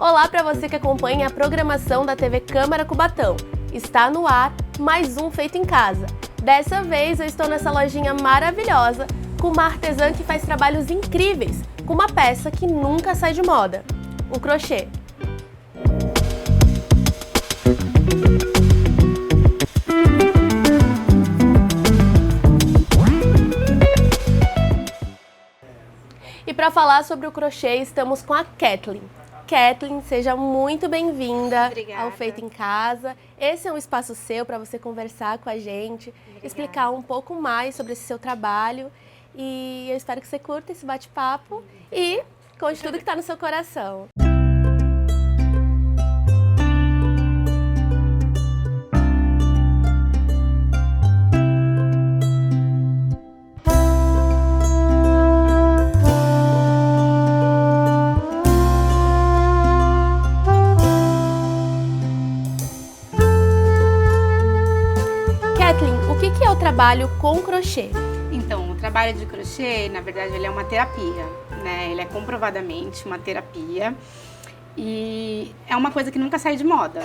Olá para você que acompanha a programação da TV Câmara Cubatão. Está no ar mais um Feito em Casa. Dessa vez eu estou nessa lojinha maravilhosa com uma artesã que faz trabalhos incríveis com uma peça que nunca sai de moda, o crochê. E para falar sobre o crochê, estamos com a Kathleen. Kathleen, seja muito bem-vinda ao Feito em Casa. Esse é um espaço seu para você conversar com a gente, explicar um pouco mais sobre esse seu trabalho. E eu espero que você curta esse bate-papo e conte tudo que está no seu coração. O que é o trabalho com crochê? Então, o trabalho de crochê, na verdade, ele é uma terapia, né? Ele é comprovadamente uma terapia e é uma coisa que nunca sai de moda.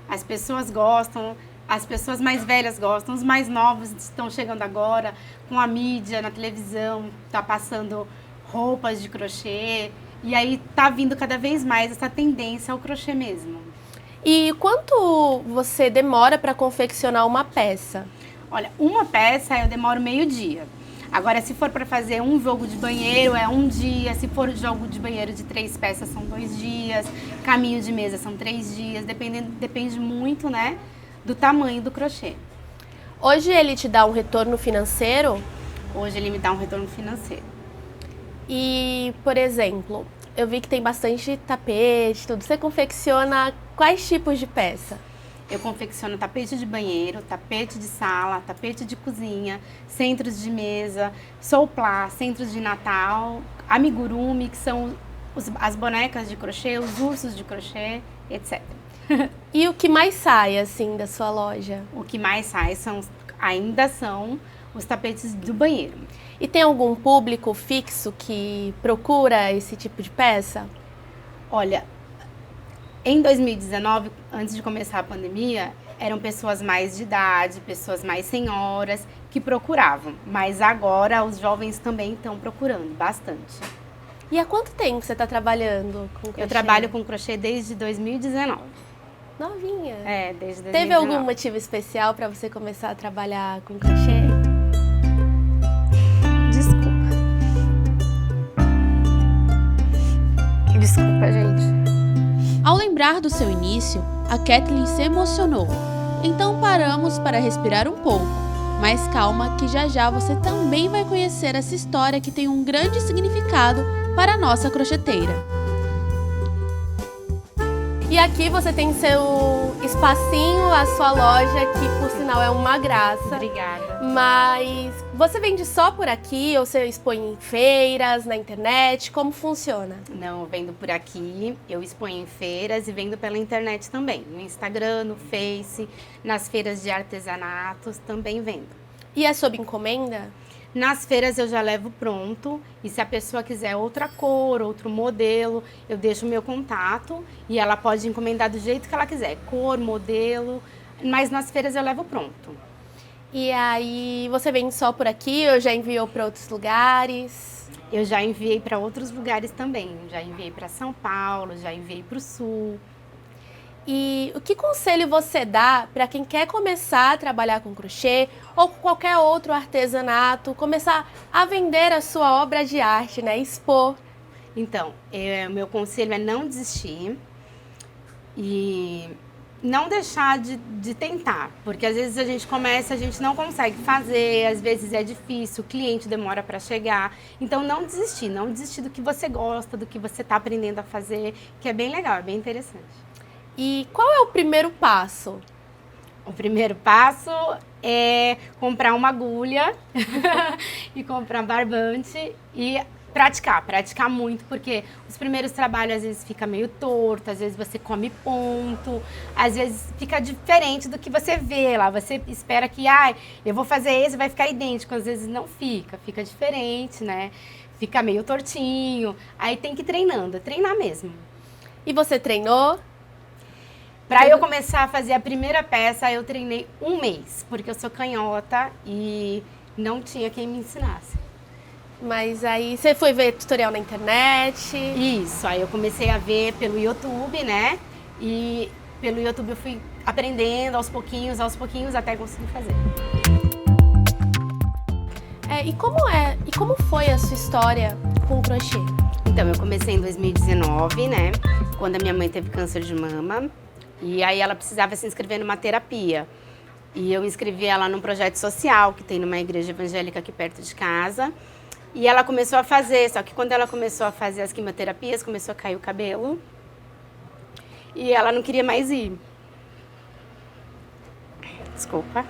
As pessoas gostam, as pessoas mais velhas gostam, os mais novos estão chegando agora com a mídia, na televisão, tá passando roupas de crochê e aí tá vindo cada vez mais essa tendência ao crochê mesmo. E quanto você demora para confeccionar uma peça? Olha, uma peça eu demoro meio-dia. Agora, se for para fazer um jogo de banheiro, é um dia. Se for jogo de banheiro de 3 peças, são 2 dias. Caminho de mesa, são 3 dias. Depende muito, né, do tamanho do crochê. Hoje ele te dá um retorno financeiro? Hoje ele me dá um retorno financeiro. E, por exemplo, eu vi que tem bastante tapete, tudo. Você confecciona quais tipos de peça? Eu confecciono tapete de banheiro, tapete de sala, tapete de cozinha, centros de mesa, souplá, centros de Natal, amigurumi, que são as bonecas de crochê, os ursos de crochê, etc. E o que mais sai, assim, da sua loja? O que mais sai ainda são os tapetes do banheiro. E tem algum público fixo que procura esse tipo de peça? Olha, em 2019, antes de começar a pandemia, eram pessoas mais de idade, pessoas mais senhoras que procuravam. Mas agora os jovens também estão procurando bastante. E há quanto tempo você está trabalhando com crochê? Eu trabalho com crochê desde 2019. Novinha? É, desde 2019. Teve algum motivo especial para você começar a trabalhar com crochê? Desculpa, gente. Ao lembrar do seu início, a Kathleen se emocionou. Então paramos para respirar um pouco. Mas calma que já já você também vai conhecer essa história que tem um grande significado para a nossa crocheteira. E aqui você tem seu espacinho, a sua loja, que por sinal é uma graça. Obrigada. Mas você vende só por aqui ou você expõe em feiras, na internet? Como funciona? Não, eu vendo por aqui, eu exponho em feiras e vendo pela internet também. No Instagram, no Face, nas feiras de artesanatos também vendo. E é sob encomenda? Nas feiras eu já levo pronto e se a pessoa quiser outra cor, outro modelo, eu deixo o meu contato e ela pode encomendar do jeito que ela quiser, cor, modelo, mas nas feiras eu levo pronto. E aí você vende só por aqui ou já enviou para outros lugares? Eu já enviei para outros lugares também, já enviei para São Paulo, já enviei para o Sul. E o que conselho você dá para quem quer começar a trabalhar com crochê ou com qualquer outro artesanato, começar a vender a sua obra de arte, né? Expor? Então, meu conselho é não desistir e não deixar de tentar, porque às vezes a gente começa, a gente não consegue fazer, às vezes é difícil, o cliente demora para chegar. Então, não desistir do que você gosta, do que você está aprendendo a fazer, que é bem legal, é bem interessante. E qual é o primeiro passo? O primeiro passo é comprar uma agulha e comprar barbante e praticar muito, porque os primeiros trabalhos às vezes fica meio torto, às vezes você come ponto, às vezes fica diferente do que você vê lá, você espera que, eu vou fazer esse, vai ficar idêntico, às vezes não fica diferente, né? Fica meio tortinho, aí tem que ir treinando, treinar mesmo. E você treinou? Para eu começar a fazer a primeira peça, eu treinei 1 mês, porque eu sou canhota e não tinha quem me ensinasse. Mas aí você foi ver tutorial na internet? Isso, aí eu comecei a ver pelo YouTube, né? E pelo YouTube eu fui aprendendo aos pouquinhos, até conseguir fazer. E como foi a sua história com o crochê? Então, eu comecei em 2019, né? Quando a minha mãe teve câncer de mama. E aí ela precisava se inscrever numa terapia. E eu inscrevi ela num projeto social que tem numa igreja evangélica aqui perto de casa. E ela começou a fazer, só que quando ela começou a fazer as quimioterapias, começou a cair o cabelo. E ela não queria mais ir. Desculpa.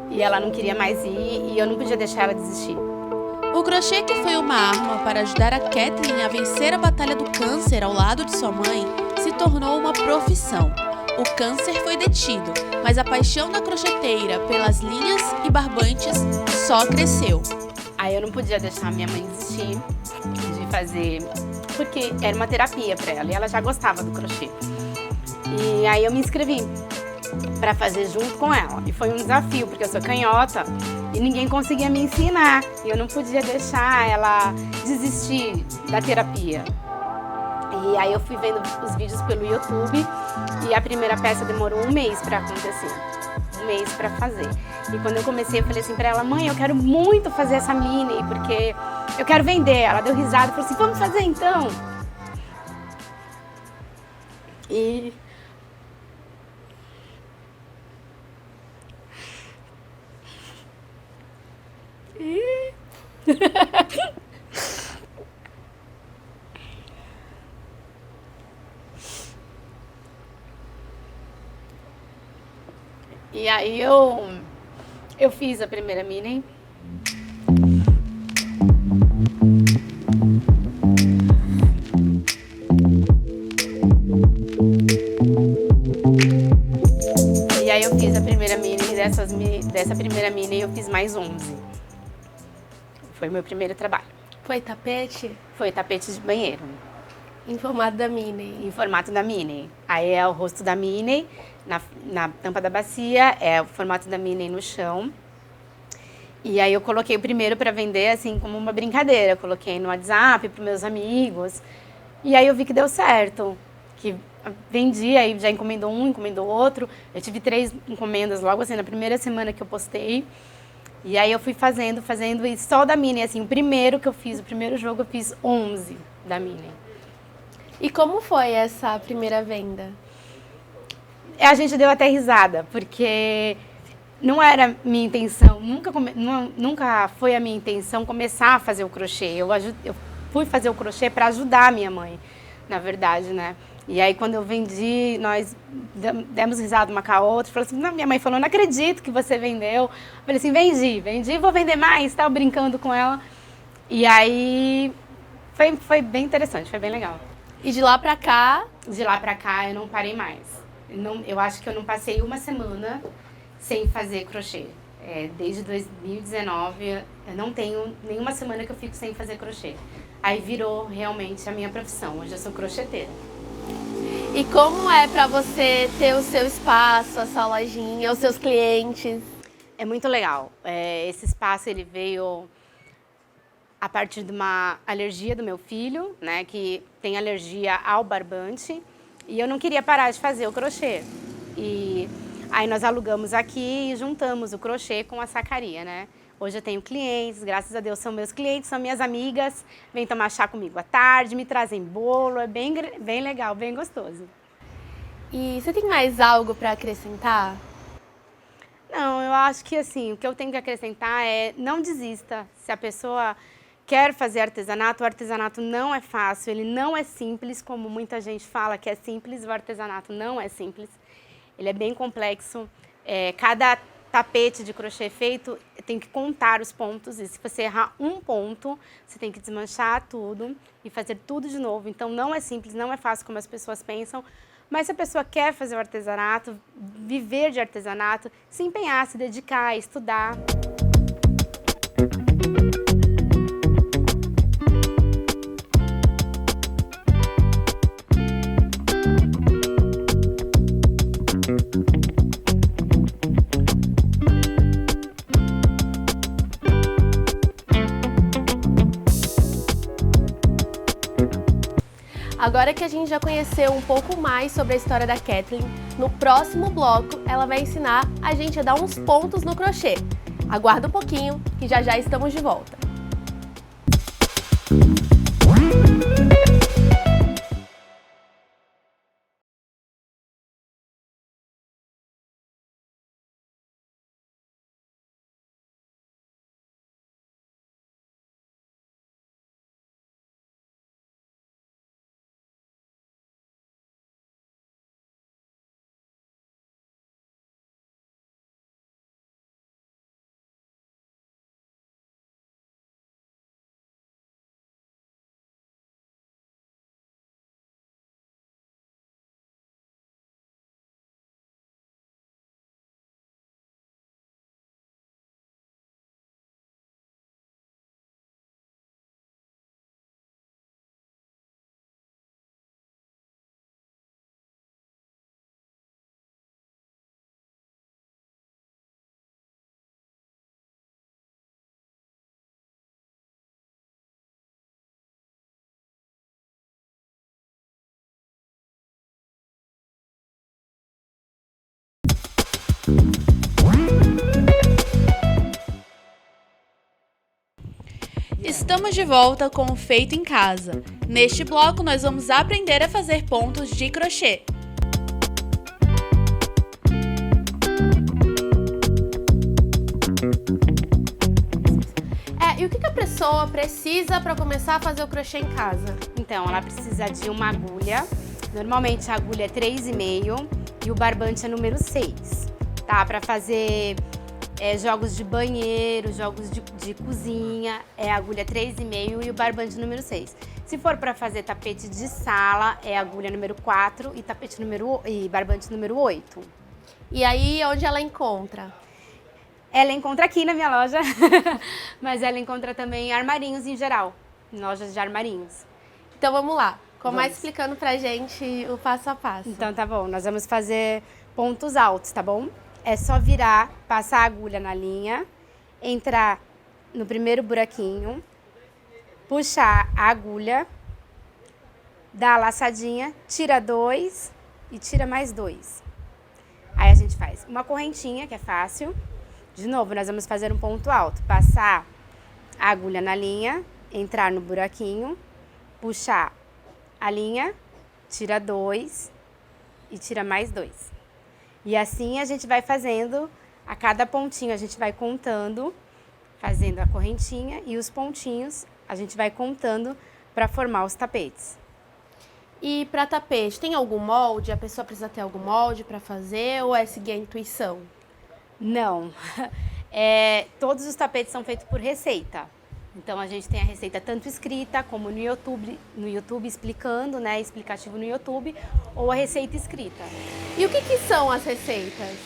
E ela não queria mais ir e eu não podia deixar ela desistir. O crochê, que foi uma arma para ajudar a Kathleen a vencer a batalha do câncer ao lado de sua mãe, se tornou uma profissão. O câncer foi detido, mas a paixão da crocheteira pelas linhas e barbantes só cresceu. Aí eu não podia deixar minha mãe desistir de fazer, porque era uma terapia para ela e ela já gostava do crochê. E aí eu me inscrevi para fazer junto com ela. E foi um desafio, porque eu sou canhota e ninguém conseguia me ensinar. E eu não podia deixar ela desistir da terapia. E aí eu fui vendo os vídeos pelo YouTube e a primeira peça demorou 1 mês para acontecer. 1 mês para fazer. E quando eu comecei, eu falei assim para ela: mãe, eu quero muito fazer essa mini, porque eu quero vender. Ela deu risada e falou assim: vamos fazer então. E E aí eu fiz a primeira mini. E aí eu fiz a primeira mini e dessa primeira mini eu fiz mais 11. Foi meu primeiro trabalho. Foi tapete? Foi tapete de banheiro. Em formato da Minnie. Em formato da Minnie. Aí é o rosto da Minnie na tampa da bacia, é o formato da Minnie no chão. E aí eu coloquei o primeiro para vender assim como uma brincadeira. Eu coloquei no WhatsApp para meus amigos. E aí eu vi que deu certo. Que vendi, aí já encomendou um, encomendou outro. Eu tive 3 encomendas logo assim na primeira semana que eu postei. E aí eu fui fazendo e só da Minnie, assim, o primeiro que eu fiz, o primeiro jogo eu fiz 11 da Minnie. E como foi essa primeira venda? A gente deu até risada, porque não era minha intenção, nunca foi a minha intenção começar a fazer o crochê. Eu fui fazer o crochê para ajudar a minha mãe, na verdade, né? E aí quando eu vendi, nós demos risada uma com a outra, falou assim, minha mãe falou, não acredito que você vendeu. Eu falei assim, vendi, vou vender mais, estava brincando com ela. E aí foi bem interessante, foi bem legal. E de lá pra cá? De lá pra cá eu não parei mais. Eu acho que eu não passei uma semana sem fazer crochê. Desde 2019 eu não tenho nenhuma semana que eu fico sem fazer crochê. Aí virou realmente a minha profissão. Hoje eu sou crocheteira. E como é pra você ter o seu espaço, a sua lojinha, os seus clientes? É muito legal. Esse espaço ele veio a partir de uma alergia do meu filho, né, que tem alergia ao barbante, e eu não queria parar de fazer o crochê. E aí nós alugamos aqui e juntamos o crochê com a sacaria, né? Hoje eu tenho clientes, graças a Deus são meus clientes, são minhas amigas, vêm tomar chá comigo à tarde, me trazem bolo, é bem legal, bem gostoso. E você tem mais algo para acrescentar? Não, eu acho que assim, o que eu tenho que acrescentar é não desista. Se a pessoa quer fazer artesanato, o artesanato não é fácil, ele não é simples, como muita gente fala que é simples, o artesanato não é simples. Ele é bem complexo, cada tapete de crochê feito tem que contar os pontos, e se você errar um ponto, você tem que desmanchar tudo e fazer tudo de novo. Então não é simples, não é fácil como as pessoas pensam, mas se a pessoa quer fazer o artesanato, viver de artesanato, se empenhar, se dedicar, estudar. Agora que a gente já conheceu um pouco mais sobre a história da Kathleen, no próximo bloco ela vai ensinar a gente a dar uns pontos no crochê. Aguarda um pouquinho que já já estamos de volta. Estamos de volta com o Feito em Casa. Neste bloco, nós vamos aprender a fazer pontos de crochê. E o que a pessoa precisa para começar a fazer o crochê em casa? Então, ela precisa de uma agulha. Normalmente a agulha é 3,5 e o barbante é número 6, tá? Para fazer jogos de banheiro, jogos de cozinha, é a agulha 3,5 e o barbante número 6. Se for para fazer tapete de sala, é a agulha número 4 e barbante número 8. E aí, onde ela encontra? Ela encontra aqui na minha loja, mas ela encontra também em armarinhos em geral, em lojas de armarinhos. Então vamos lá, começa explicando pra gente o passo a passo. Então tá bom, nós vamos fazer pontos altos, tá bom? É só virar, passar a agulha na linha, entrar no primeiro buraquinho, puxar a agulha, dar a laçadinha, tira 2 e tira mais 2. Aí a gente faz uma correntinha, que é fácil. De novo, nós vamos fazer um ponto alto. Passar a agulha na linha, entrar no buraquinho, puxar a linha, tira 2 e tira mais 2. E assim a gente vai fazendo, a cada pontinho a gente vai contando, fazendo a correntinha e os pontinhos a gente vai contando para formar os tapetes. E para tapete, tem algum molde? A pessoa precisa ter algum molde para fazer ou é seguir a intuição? Não, todos os tapetes são feitos por receita. Então a gente tem a receita tanto escrita como no YouTube explicando, né, explicativo no YouTube, ou a receita escrita. E o que são as receitas?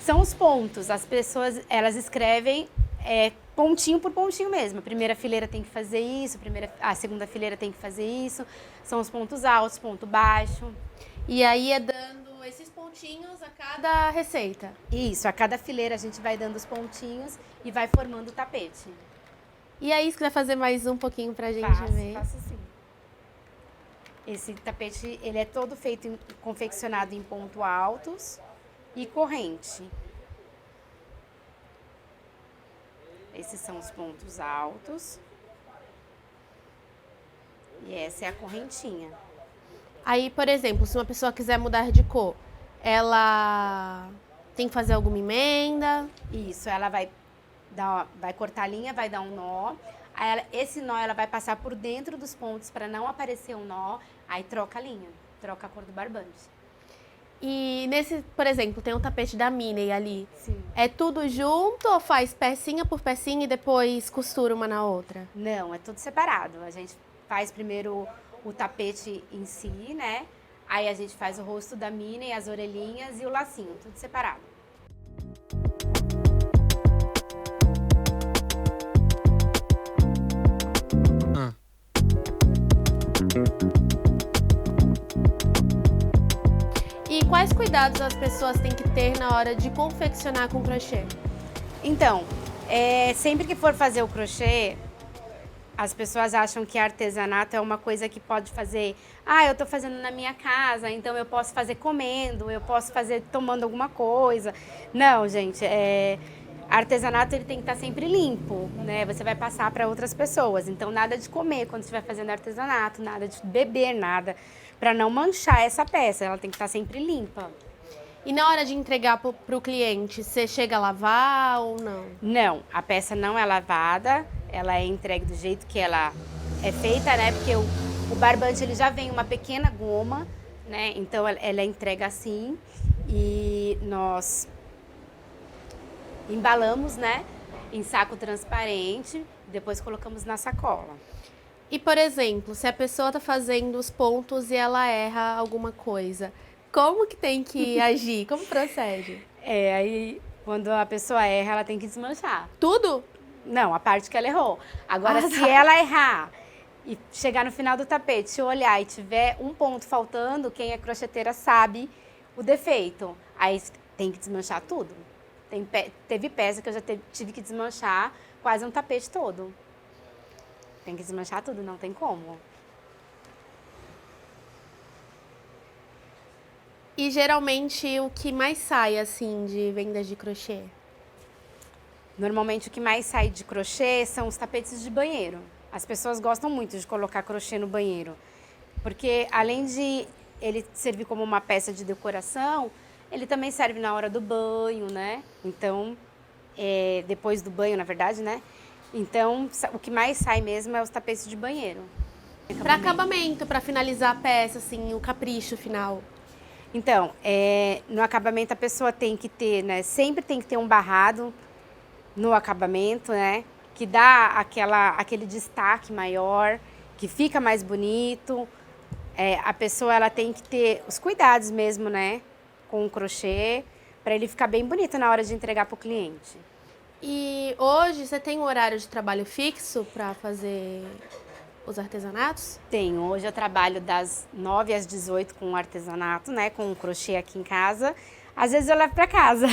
São os pontos. As pessoas, elas escrevem pontinho por pontinho mesmo. A primeira fileira tem que fazer isso, a segunda fileira tem que fazer isso. São os pontos altos, ponto baixo. E aí é dando esses pontinhos a cada receita? Isso, a cada fileira a gente vai dando os pontinhos e vai formando o tapete. E aí, se quiser fazer mais um pouquinho pra gente ver? Faço sim. Esse tapete, ele é todo feito, confeccionado em ponto altos e corrente. Esses são os pontos altos. E essa é a correntinha. Aí, por exemplo, se uma pessoa quiser mudar de cor, ela tem que fazer alguma emenda? Isso, ela vai cortar a linha, vai dar um nó. Aí esse nó ela vai passar por dentro dos pontos para não aparecer um nó. Aí troca a linha, troca a cor do barbante. E nesse, por exemplo, tem um tapete da Minnie ali. Sim. É tudo junto ou faz pecinha por pecinha e depois costura uma na outra? Não, é tudo separado. A gente faz primeiro o tapete em si, né? Aí a gente faz o rosto da Minnie, as orelhinhas e o lacinho, tudo separado. E quais cuidados as pessoas têm que ter na hora de confeccionar com crochê? Então, sempre que for fazer o crochê, as pessoas acham que artesanato é uma coisa que pode fazer, eu tô fazendo na minha casa, então eu posso fazer comendo, eu posso fazer tomando alguma coisa. Não, gente, artesanato ele tem que estar sempre limpo, né? Você vai passar para outras pessoas, então nada de comer quando estiver fazendo artesanato, nada de beber, nada, para não manchar essa peça, ela tem que estar sempre limpa. E na hora de entregar para o cliente, você chega a lavar ou não? Não, a peça não é lavada, ela é entregue do jeito que ela é feita, né? Porque o barbante ele já vem uma pequena goma, né? Então ela é entregue assim e nós embalamos, né? Em saco transparente, depois colocamos na sacola. E, por exemplo, se a pessoa está fazendo os pontos e ela erra alguma coisa, como que tem que agir? Como procede? Aí quando a pessoa erra, ela tem que desmanchar. Tudo? Não, a parte que ela errou. Agora, se ela errar e chegar no final do tapete, olhar e tiver um ponto faltando, quem é crocheteira sabe o defeito. Aí tem que desmanchar tudo. Teve peça que eu já tive que desmanchar quase um tapete todo. Tem que desmanchar tudo, não tem como. E geralmente o que mais sai, assim, de vendas de crochê? Normalmente o que mais sai de crochê são os tapetes de banheiro. As pessoas gostam muito de colocar crochê no banheiro, porque além de ele servir como uma peça de decoração, ele também serve na hora do banho, né? Então, depois do banho, na verdade, né? Então, o que mais sai mesmo é os tapetes de banheiro. Para acabamento, para finalizar a peça, assim, o capricho final. Então, no acabamento a pessoa tem que ter, né? Sempre tem que ter um barrado no acabamento, né? Que dá aquele destaque maior, que fica mais bonito. A pessoa ela tem que ter os cuidados mesmo, né? Com o crochê, para ele ficar bem bonito na hora de entregar para o cliente. E hoje você tem um horário de trabalho fixo para fazer os artesanatos? Tenho. Hoje eu trabalho das 9 às 18 com artesanato, né? Com o crochê aqui em casa. Às vezes eu levo para casa.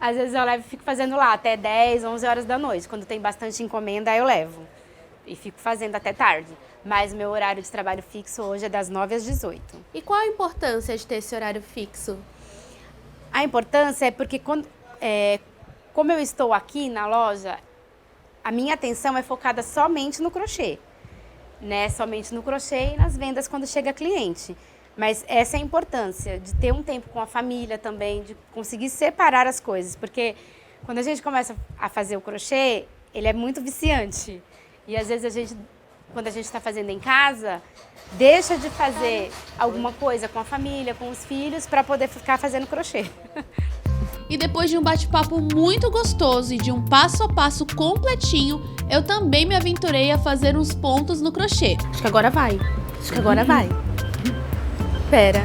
Às vezes eu levo e fico fazendo lá até 10, 11 horas da noite. Quando tem bastante encomenda, eu levo. E fico fazendo até tarde. Mas meu horário de trabalho fixo hoje é das 9 às 18. E qual a importância de ter esse horário fixo? A importância é porque como eu estou aqui na loja, a minha atenção é focada somente no crochê. Né? Somente no crochê e nas vendas quando chega cliente. Mas essa é a importância de ter um tempo com a família também, de conseguir separar as coisas. Porque quando a gente começa a fazer o crochê, ele é muito viciante. E às vezes quando a gente está fazendo em casa, deixa de fazer alguma coisa com a família, com os filhos, para poder ficar fazendo crochê. E depois de um bate-papo muito gostoso e de um passo a passo completinho, eu também me aventurei a fazer uns pontos no crochê. Acho que agora vai. Pera.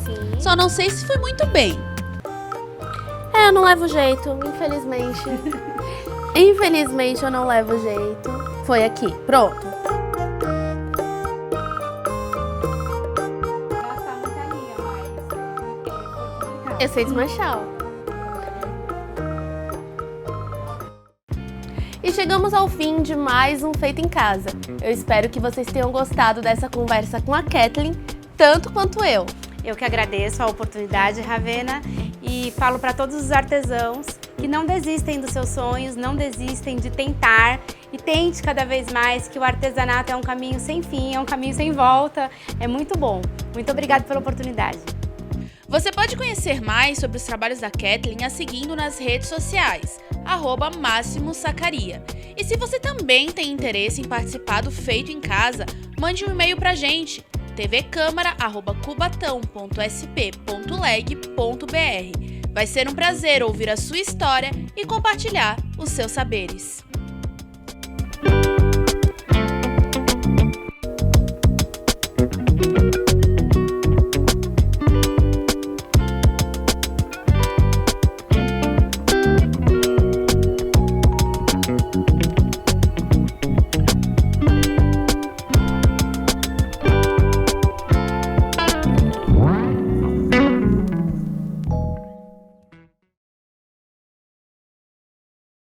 Sim. Só não sei se foi muito bem. Eu não levo jeito, infelizmente. Infelizmente eu não levo jeito. Foi aqui, pronto. Eu sei desmanchar. E chegamos ao fim de mais um Feito em Casa. Eu espero que vocês tenham gostado dessa conversa com a Kathleen, tanto quanto eu. Eu que agradeço a oportunidade, Ravena, e falo para todos os artesãos que não desistem dos seus sonhos, não desistem de tentar e tente cada vez mais, que o artesanato é um caminho sem fim, é um caminho sem volta, é muito bom. Muito obrigada pela oportunidade. Você pode conhecer mais sobre os trabalhos da Kathleen a seguindo nas redes sociais, @MáximoSacaria. E se você também tem interesse em participar do Feito em Casa, mande um e-mail pra gente, tvcamara@cubatão.sp.leg.br. Vai ser um prazer ouvir a sua história e compartilhar os seus saberes.